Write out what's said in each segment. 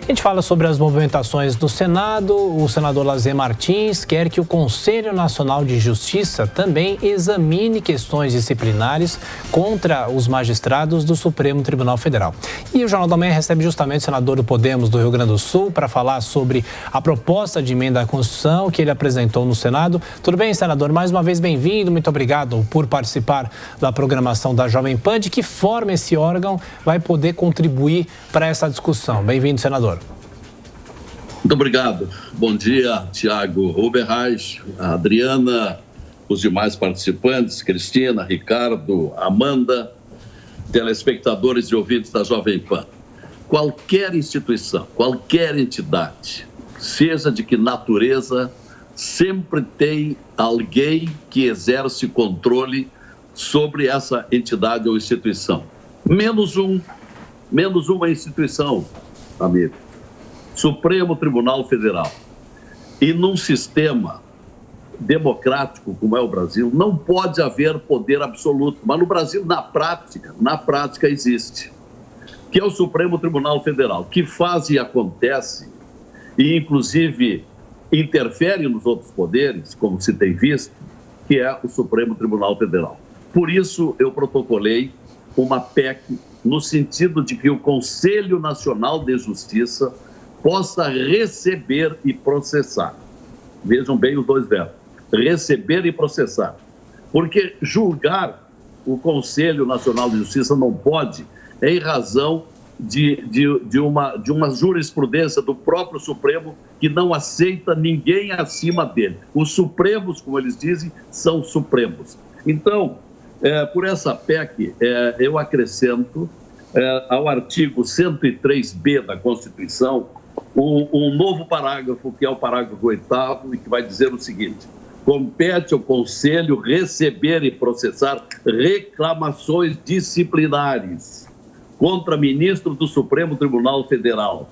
A gente fala sobre as movimentações do Senado. O senador Lazer Martins quer que o Conselho Nacional de Justiça também examine questões disciplinares contra os magistrados do Supremo Tribunal Federal. E o Jornal da Manhã recebe justamente o senador do Podemos do Rio Grande do Sul para falar sobre a proposta de emenda à Constituição que ele apresentou no Senado. Tudo bem, senador? Mais uma vez, bem-vindo. Muito obrigado por participar da programação da Jovem Pan. De que forma esse órgão vai poder contribuir para essa discussão? Bem-vindo, senador. Muito obrigado. Bom dia, Tiago Oberreich, a Adriana, os demais participantes, Cristina, Ricardo, Amanda, telespectadores e ouvintes da Jovem Pan. Qualquer instituição, qualquer entidade, seja de que natureza, sempre tem alguém que exerce controle sobre essa entidade ou instituição. Menos uma instituição, amigo. Supremo Tribunal Federal. E num sistema democrático como é o Brasil, não pode haver poder absoluto. Mas no Brasil, na prática existe. Que é o Supremo Tribunal Federal, que faz e acontece, e inclusive interfere nos outros poderes, como se tem visto, que é o Supremo Tribunal Federal. Por isso, eu protocolei uma PEC no sentido de que o Conselho Nacional de Justiça possa receber e processar. Vejam bem os dois verbos, receber e processar. Porque julgar o Conselho Nacional de Justiça não pode, em razão de uma jurisprudência do próprio Supremo que não aceita ninguém acima dele. Os Supremos, como eles dizem, são Supremos. Então, por essa PEC, eu acrescento ao artigo 103B da Constituição um novo parágrafo, que é o parágrafo 8º, e que vai dizer o seguinte: compete ao Conselho receber e processar reclamações disciplinares contra ministro do Supremo Tribunal Federal,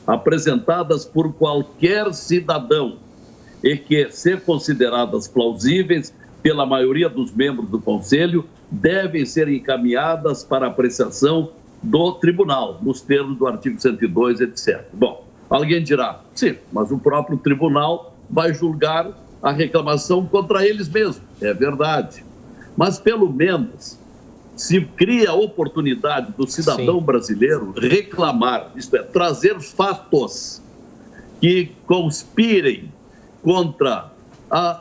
apresentadas por qualquer cidadão e que, ser consideradas plausíveis pela maioria dos membros do Conselho, devem ser encaminhadas para apreciação do Tribunal, nos termos do artigo 102, etc. Bom, alguém dirá, sim, mas o próprio Tribunal vai julgar a reclamação contra eles mesmos. É verdade. Mas, pelo menos, se cria a oportunidade do cidadão brasileiro reclamar, isto é, trazer fatos que conspirem contra a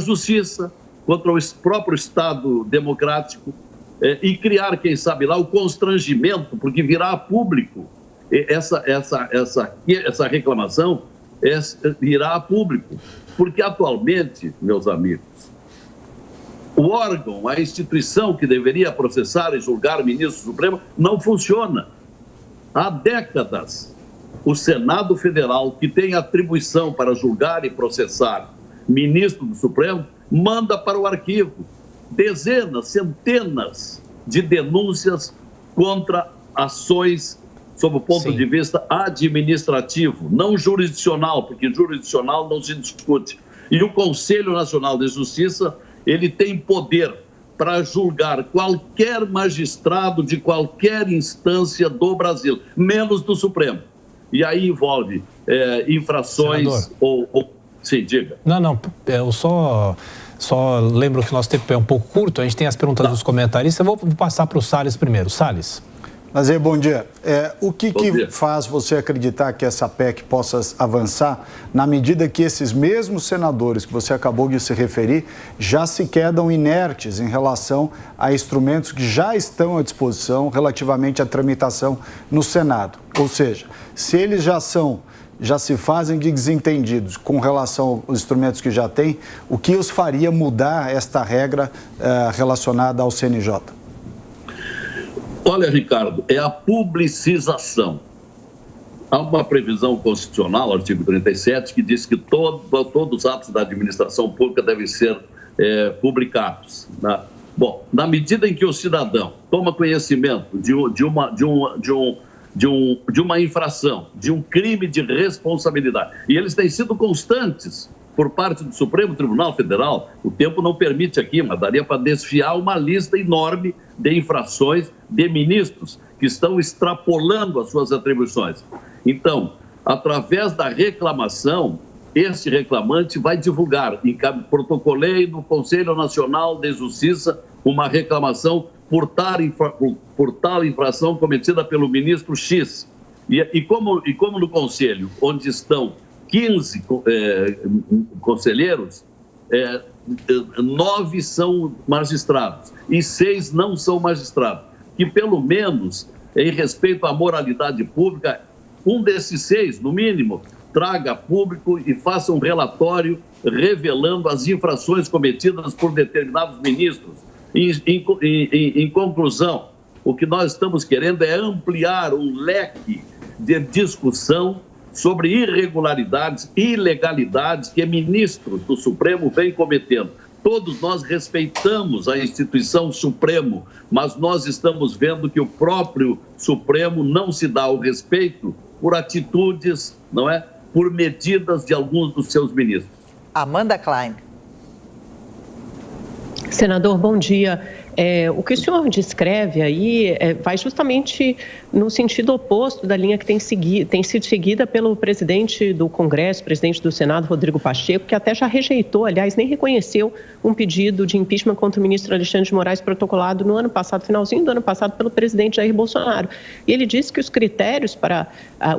justiça, contra o próprio Estado democrático, e criar, quem sabe lá, o constrangimento, porque virá a público essa reclamação, virá a público. Porque atualmente, meus amigos, o órgão, a instituição que deveria processar e julgar o ministro Supremo não funciona. Há décadas, o Senado Federal, que tem atribuição para julgar e processar ministro do Supremo, manda para o arquivo dezenas, centenas de denúncias contra ações sob o ponto de vista administrativo, não jurisdicional, porque jurisdicional não se discute. E o Conselho Nacional de Justiça, ele tem poder para julgar qualquer magistrado de qualquer instância do Brasil, menos do Supremo. E aí envolve infrações ou... Sim, diga. Não, eu só lembro que o nosso tempo é um pouco curto, a gente tem as perguntas dos comentaristas. Eu vou passar para o Salles primeiro. Salles. Lazer, bom dia. O que faz você acreditar que essa PEC possa avançar na medida que esses mesmos senadores que você acabou de se referir já se quedam inertes em relação a instrumentos que já estão à disposição relativamente à tramitação no Senado? Ou seja, se eles já se fazem de desentendidos com relação aos instrumentos que já têm, o que os faria mudar esta regra relacionada ao CNJ? Olha, Ricardo, é a publicização. Há uma previsão constitucional, artigo 37, que diz que todos os atos da administração pública devem ser publicados. Né? Bom, na medida em que o cidadão toma conhecimento de uma infração, de um crime de responsabilidade, e eles têm sido constantes por parte do Supremo Tribunal Federal, o tempo não permite aqui, mas daria para desfiar uma lista enorme de infrações de ministros que estão extrapolando as suas atribuições. Então, através da reclamação, esse reclamante vai divulgar. Protocolei no Conselho Nacional de Justiça uma reclamação por tal infração cometida pelo ministro X. E como no Conselho, onde estão 15 conselheiros, 9 são magistrados e 6 não são magistrados, que pelo menos, em respeito à moralidade pública, um desses 6, no mínimo, traga a público e faça um relatório revelando as infrações cometidas por determinados ministros. Em conclusão, o que nós estamos querendo é ampliar um leque de discussão sobre irregularidades, ilegalidades que ministros do Supremo vêm cometendo. Todos nós respeitamos a instituição Supremo, mas nós estamos vendo que o próprio Supremo não se dá o respeito por atitudes, não é? Por medidas de alguns dos seus ministros. Amanda Klein. Senador, bom dia. O que o senhor descreve aí vai justamente no sentido oposto da linha que tem sido seguida pelo presidente do Congresso, presidente do Senado, Rodrigo Pacheco, que até já rejeitou, aliás, nem reconheceu um pedido de impeachment contra o ministro Alexandre de Moraes protocolado no ano passado, finalzinho do ano passado, pelo presidente Jair Bolsonaro. E ele disse que os critérios para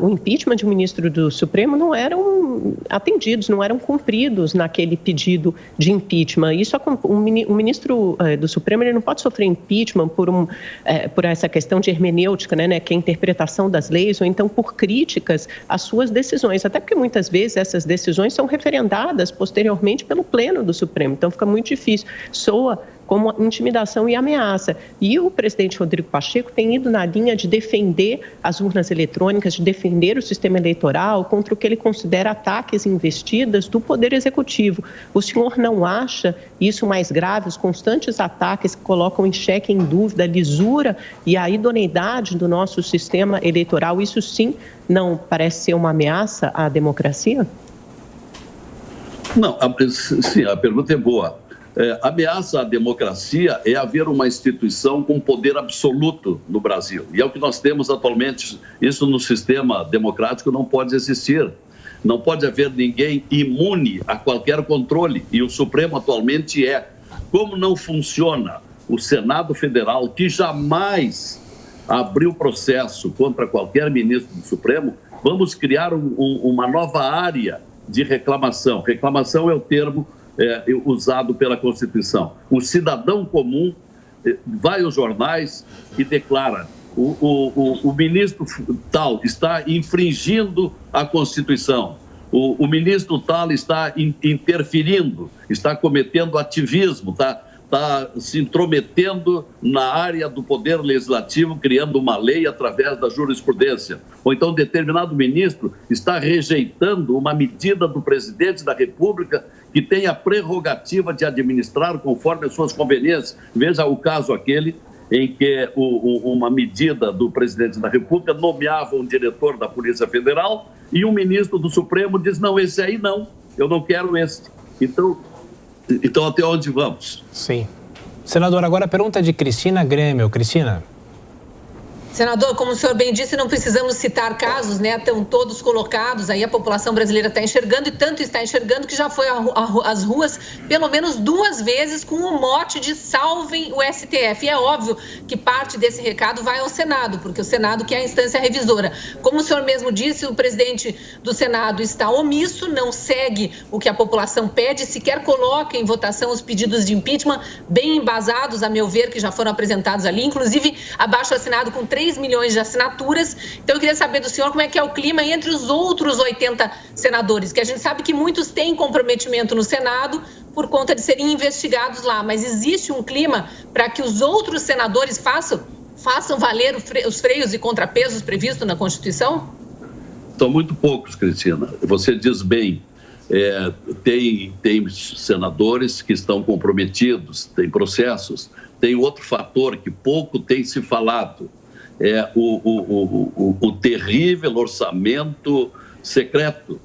o impeachment de um ministro do Supremo não eram atendidos, não eram cumpridos naquele pedido de impeachment. Isso, um ministro do Supremo, ele não pode sofrer impeachment por essa questão de hermenêutica, né, que é a interpretação das leis, ou então por críticas às suas decisões, até porque muitas vezes essas decisões são referendadas posteriormente pelo Pleno do Supremo, então fica muito difícil, soa como intimidação e ameaça. E o presidente Rodrigo Pacheco tem ido na linha de defender as urnas eletrônicas, de defender o sistema eleitoral contra o que ele considera ataques e investidas do Poder Executivo. O senhor não acha isso mais grave, os constantes ataques que colocam em xeque, em dúvida, a lisura e a idoneidade do nosso sistema eleitoral? Isso sim não parece ser uma ameaça à democracia? Não, sim, a pergunta é boa. Ameaça à democracia é haver uma instituição com poder absoluto no Brasil. E é o que nós temos atualmente. Isso no sistema democrático não pode existir. Não pode haver ninguém imune a qualquer controle. E o Supremo atualmente é. Como não funciona o Senado Federal, que jamais abriu processo contra qualquer ministro do Supremo, vamos criar uma nova área de reclamação. Reclamação é o termo usado pela Constituição. O cidadão comum vai aos jornais e declara: o ministro tal está infringindo a Constituição, o ministro tal está interferindo, está cometendo ativismo, está se intrometendo na área do poder legislativo, criando uma lei através da jurisprudência. Ou então determinado ministro está rejeitando uma medida do presidente da República que tem a prerrogativa de administrar conforme as suas conveniências. Veja o caso aquele em que uma medida do presidente da República nomeava um diretor da Polícia Federal e um ministro do Supremo diz: não, esse aí não, eu não quero esse. Então, até onde vamos? Sim. Senador, agora a pergunta de Cristina Grêmio. Cristina. Senador, como o senhor bem disse, não precisamos citar casos, né? Estão todos colocados, aí a população brasileira está enxergando, e tanto está enxergando que já foi às ruas pelo menos 2 vezes com o mote de salvem o STF. E é óbvio que parte desse recado vai ao Senado, porque o Senado que é a instância revisora. Como o senhor mesmo disse, o presidente do Senado está omisso, não segue o que a população pede, sequer coloca em votação os pedidos de impeachment, bem embasados, a meu ver, que já foram apresentados ali, inclusive abaixo-assinado com 3 milhões de assinaturas. Então eu queria saber do senhor como é que é o clima entre os outros 80 senadores, que a gente sabe que muitos têm comprometimento no Senado por conta de serem investigados lá, mas existe um clima para que os outros senadores façam valer os freios e contrapesos previstos na Constituição? São muito poucos, Cristina. Você diz bem, tem senadores que estão comprometidos, tem processos. Tem outro fator que pouco tem se falado, é o terrível orçamento secreto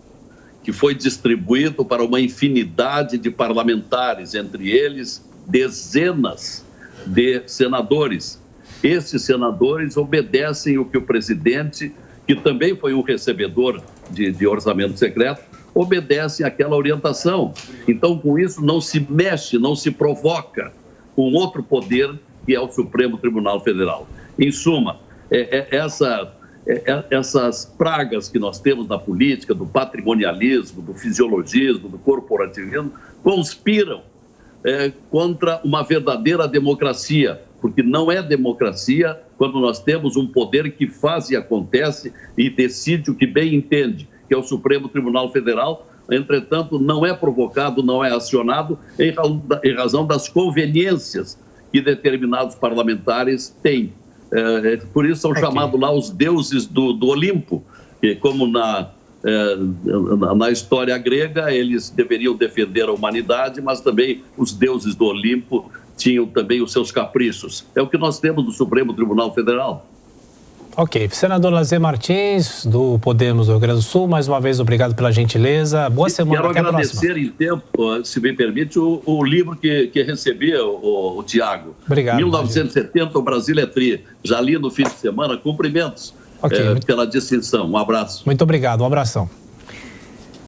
que foi distribuído para uma infinidade de parlamentares, entre eles dezenas de senadores, esses senadores obedecem o que o presidente, que também foi um recebedor de orçamento secreto, obedecem àquela orientação. Então, com isso, não se mexe, não se provoca um outro poder, que é o Supremo Tribunal Federal. Em suma, essas pragas que nós temos na política, do patrimonialismo, do fisiologismo, do corporativismo, conspiram contra uma verdadeira democracia, porque não é democracia quando nós temos um poder que faz e acontece e decide o que bem entende, que é o Supremo Tribunal Federal. Entretanto, não é provocado, não é acionado em razão das conveniências que determinados parlamentares têm. Por isso são chamados lá os deuses do Olimpo, que, como na história grega, eles deveriam defender a humanidade, mas também os deuses do Olimpo tinham também os seus caprichos. É o que nós temos do Supremo Tribunal Federal. Ok. Senador Lazer Martins, do Podemos do Rio Grande do Sul, mais uma vez, obrigado pela gentileza. Boa semana, Quero até a próxima. agradecer em tempo, se me permite, o livro que recebi, o Tiago. Obrigado. 1970, o Brasil é Tri. Já li no fim de semana. Cumprimentos pela distinção. Um abraço. Muito obrigado, um abração.